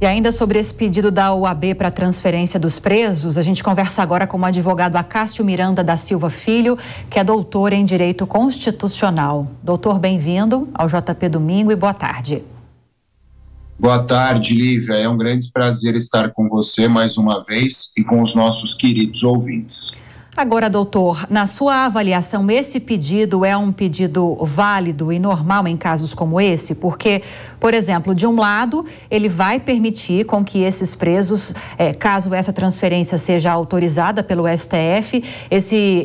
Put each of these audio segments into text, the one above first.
E ainda sobre esse pedido da OAB para transferência dos presos, a gente conversa agora com o advogado Acácio Miranda da Silva Filho, que é doutor em Direito Constitucional. Doutor, bem-vindo ao JP Domingo e boa tarde. Boa tarde, Lívia. É um grande prazer estar com você mais uma vez e com os nossos queridos ouvintes. Agora, doutor, na sua avaliação, esse pedido é um pedido válido e normal em casos como esse? Porque, por exemplo, de um lado, ele vai permitir com que esses presos, caso essa transferência seja autorizada pelo STF,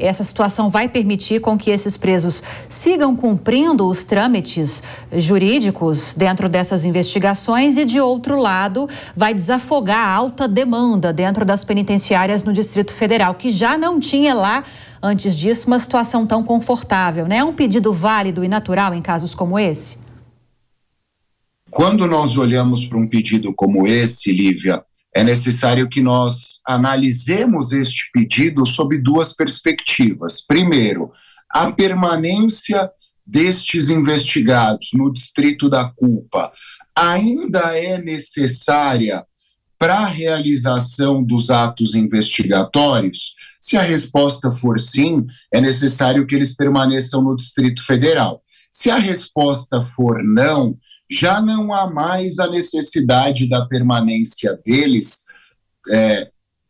essa situação vai permitir com que esses presos sigam cumprindo os trâmites jurídicos dentro dessas investigações e, de outro lado, vai desafogar a alta demanda dentro das penitenciárias no Distrito Federal, que já não tinha lá, antes disso, uma situação tão confortável, né? É um pedido válido e natural em casos como esse? Quando nós olhamos para um pedido como esse, Lívia, é necessário que nós analisemos este pedido sob duas perspectivas. Primeiro, a permanência destes investigados no Distrito da Culpa ainda é necessária para a realização dos atos investigatórios? Se a resposta for sim, é necessário que eles permaneçam no Distrito Federal. Se a resposta for não, já não há mais a necessidade da permanência deles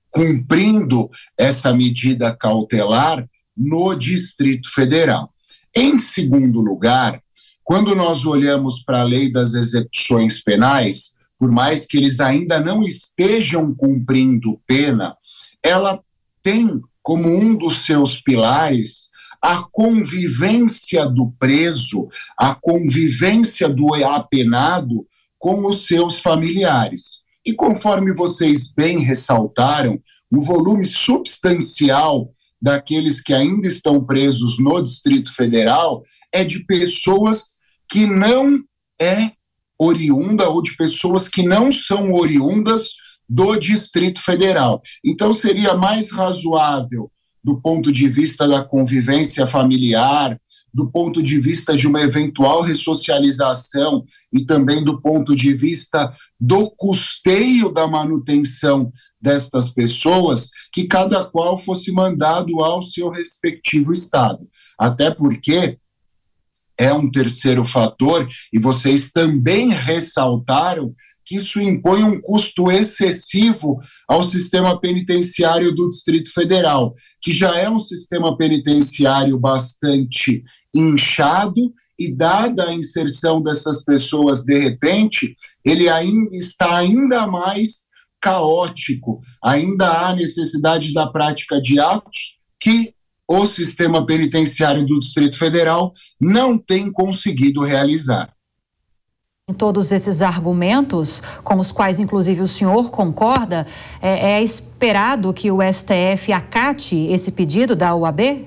cumprindo essa medida cautelar no Distrito Federal. Em segundo lugar, quando nós olhamos para a lei das execuções penais, por mais que eles ainda não estejam cumprindo pena, ela tem como um dos seus pilares a convivência do preso, a convivência do apenado com os seus familiares. E conforme vocês bem ressaltaram, o volume substancial daqueles que ainda estão presos no Distrito Federal é de pessoas que não oriunda ou de pessoas que não são oriundas do Distrito Federal. Então, seria mais razoável, do ponto de vista da convivência familiar, do ponto de vista de uma eventual ressocialização e também do ponto de vista do custeio da manutenção destas pessoas, que cada qual fosse mandado ao seu respectivo estado. Até porque é um terceiro fator, e vocês também ressaltaram que isso impõe um custo excessivo ao sistema penitenciário do Distrito Federal, que já é um sistema penitenciário bastante inchado, e dada a inserção dessas pessoas de repente, ele está ainda mais caótico, ainda há necessidade da prática de atos que o sistema penitenciário do Distrito Federal não tem conseguido realizar. Em todos esses argumentos, com os quais inclusive o senhor concorda, é esperado que o STF acate esse pedido da OAB?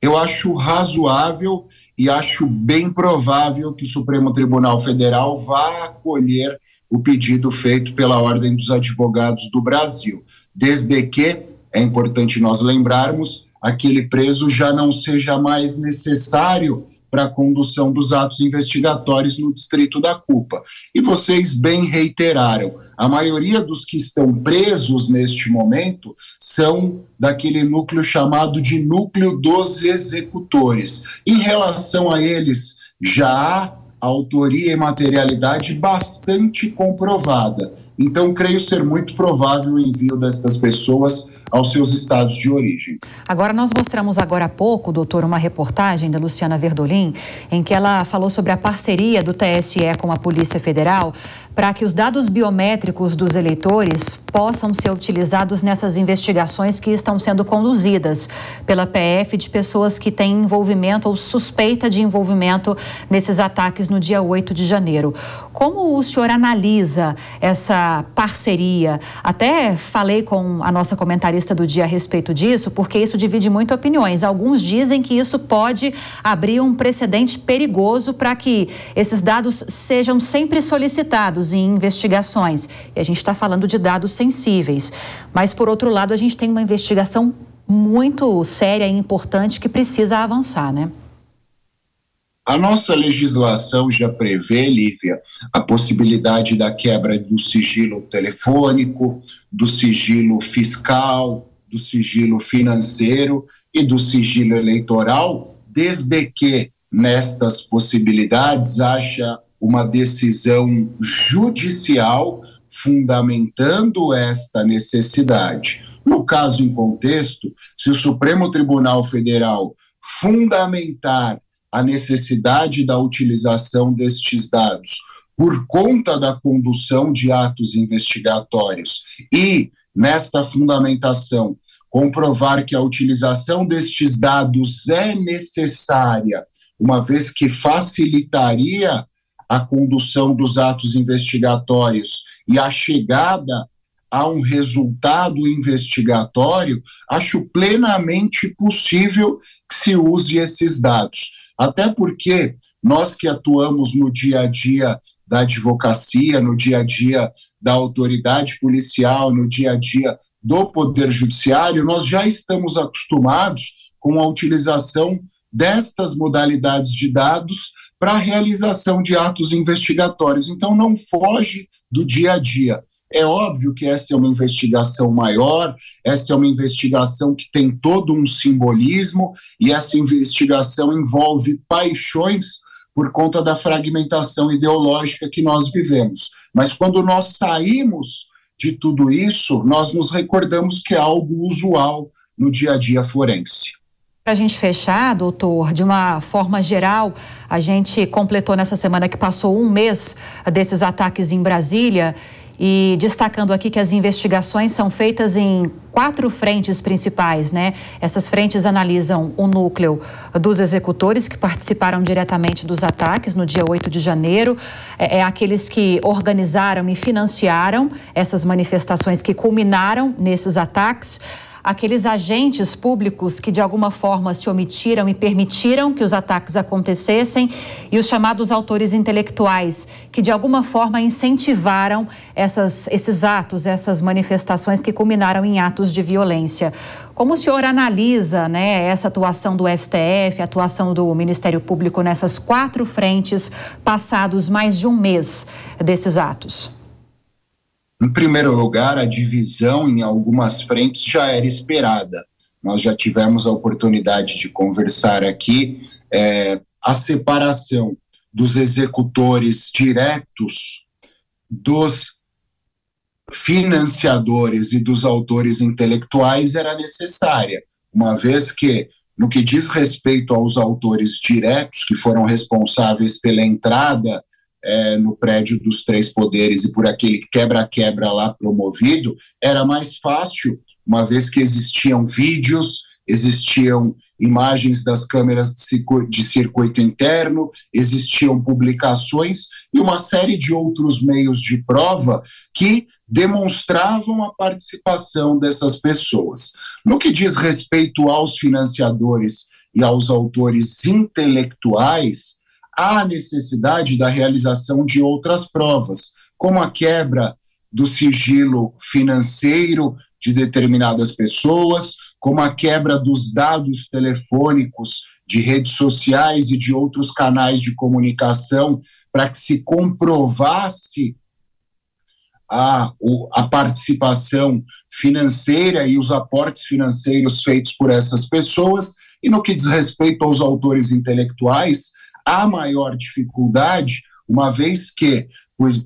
Eu acho razoável e acho bem provável que o Supremo Tribunal Federal vá acolher o pedido feito pela Ordem dos Advogados do Brasil, desde que, é importante nós lembrarmos, aquele preso já não seja mais necessário para a condução dos atos investigatórios no Distrito da Culpa. E vocês bem reiteraram, a maioria dos que estão presos neste momento são daquele núcleo chamado de núcleo dos executores. Em relação a eles, já há autoria e materialidade bastante comprovada. Então, creio ser muito provável o envio destas pessoas aos seus estados de origem. Agora, nós mostramos agora há pouco, doutor, uma reportagem da Luciana Verdolim, em que ela falou sobre a parceria do TSE com a Polícia Federal para que os dados biométricos dos eleitores possam ser utilizados nessas investigações que estão sendo conduzidas pela PF de pessoas que têm envolvimento ou suspeita de envolvimento nesses ataques no dia 8 de janeiro. Como o senhor analisa essa parceria? Até falei com a nossa comentarista do dia a respeito disso, porque isso divide muito opiniões. Alguns dizem que isso pode abrir um precedente perigoso para que esses dados sejam sempre solicitados em investigações. E a gente está falando de dados sensíveis. Mas, por outro lado, a gente tem uma investigação muito séria e importante que precisa avançar, né? A nossa legislação já prevê, Lívia, a possibilidade da quebra do sigilo telefônico, do sigilo fiscal, do sigilo financeiro e do sigilo eleitoral, desde que nestas possibilidades haja uma decisão judicial fundamentando esta necessidade. No caso em contexto, se o Supremo Tribunal Federal fundamentar a necessidade da utilização destes dados por conta da condução de atos investigatórios e, nesta fundamentação, comprovar que a utilização destes dados é necessária, uma vez que facilitaria a condução dos atos investigatórios e a chegada a um resultado investigatório, acho plenamente possível que se use esses dados. Até porque nós que atuamos no dia a dia da advocacia, no dia a dia da autoridade policial, no dia a dia do Poder Judiciário, nós já estamos acostumados com a utilização destas modalidades de dados para a realização de atos investigatórios. Então, não foge do dia a dia. É óbvio que essa é uma investigação maior, essa é uma investigação que tem todo um simbolismo e essa investigação envolve paixões por conta da fragmentação ideológica que nós vivemos. Mas quando nós saímos de tudo isso, nós nos recordamos que é algo usual no dia a dia forense. Para a gente fechar, doutor, de uma forma geral, a gente completou nessa semana que passou um mês desses ataques em Brasília e destacando aqui que as investigações são feitas em 4 frentes principais, né? Essas frentes analisam o núcleo dos executores que participaram diretamente dos ataques no dia 8 de janeiro, aqueles que organizaram e financiaram essas manifestações que culminaram nesses ataques, aqueles agentes públicos que de alguma forma se omitiram e permitiram que os ataques acontecessem e os chamados autores intelectuais que de alguma forma incentivaram esses atos, essas manifestações que culminaram em atos de violência. Como o senhor analisa, né, essa atuação do STF, a atuação do Ministério Público nessas 4 frentes passados mais de um mês desses atos? Em primeiro lugar, a divisão em algumas frentes já era esperada. Nós já tivemos a oportunidade de conversar aqui. A separação dos executores diretos, dos financiadores e dos autores intelectuais era necessária, uma vez que, no que diz respeito aos autores diretos, que foram responsáveis pela entrada no prédio dos 3 poderes e por aquele quebra-quebra lá promovido, era mais fácil, uma vez que existiam vídeos, existiam imagens das câmeras de circuito interno, existiam publicações e uma série de outros meios de prova que demonstravam a participação dessas pessoas. No que diz respeito aos financiadores e aos autores intelectuais, há necessidade da realização de outras provas, como a quebra do sigilo financeiro de determinadas pessoas, como a quebra dos dados telefônicos de redes sociais e de outros canais de comunicação, para que se comprovasse a participação financeira e os aportes financeiros feitos por essas pessoas. E no que diz respeito aos autores intelectuais, há maior dificuldade, uma vez que,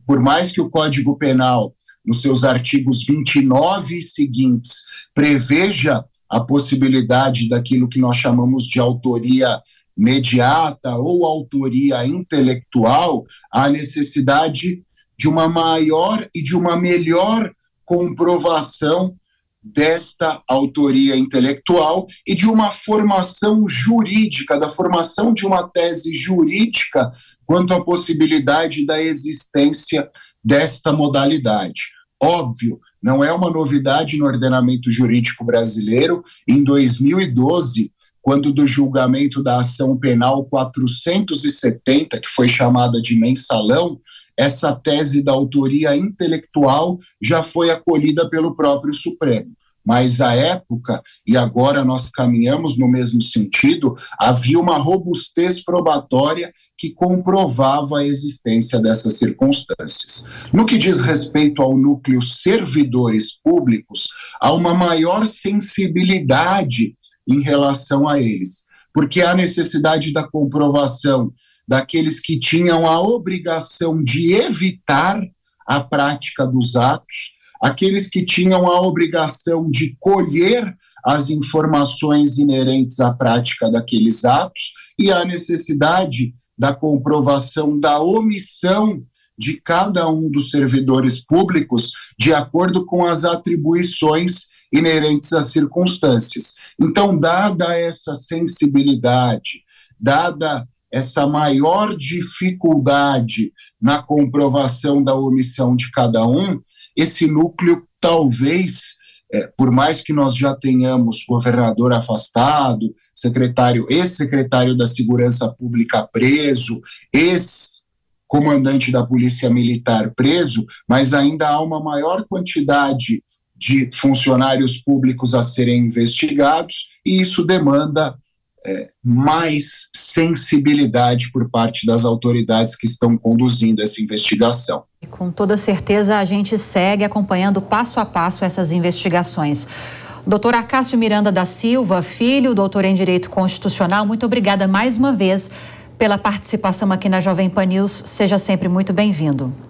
por mais que o Código Penal, nos seus artigos 29 e seguintes, preveja a possibilidade daquilo que nós chamamos de autoria mediata ou autoria intelectual, há necessidade de uma maior e de uma melhor comprovação desta autoria intelectual e de uma formação jurídica, da formação de uma tese jurídica quanto à possibilidade da existência desta modalidade. Óbvio, não é uma novidade no ordenamento jurídico brasileiro. Em 2012, quando do julgamento da ação penal 470, que foi chamada de mensalão, essa tese da autoria intelectual já foi acolhida pelo próprio Supremo, mas à época, e agora nós caminhamos no mesmo sentido, havia uma robustez probatória que comprovava a existência dessas circunstâncias. No que diz respeito ao núcleo servidores públicos, há uma maior sensibilidade em relação a eles, porque há necessidade da comprovação daqueles que tinham a obrigação de evitar a prática dos atos, aqueles que tinham a obrigação de colher as informações inerentes à prática daqueles atos e a necessidade da comprovação da omissão de cada um dos servidores públicos de acordo com as atribuições inerentes às circunstâncias. Então, dada essa sensibilidade, dada essa maior dificuldade na comprovação da omissão de cada um, esse núcleo talvez, por mais que nós já tenhamos governador afastado, ex-secretário da Segurança Pública preso, ex-comandante da Polícia Militar preso, mas ainda há uma maior quantidade de funcionários públicos a serem investigados, e isso demanda mais sensibilidade por parte das autoridades que estão conduzindo essa investigação. E com toda certeza a gente segue acompanhando passo a passo essas investigações. Doutor Acácio Miranda da Silva, filho, doutor em Direito Constitucional, muito obrigada mais uma vez pela participação aqui na Jovem Pan News. Seja sempre muito bem-vindo.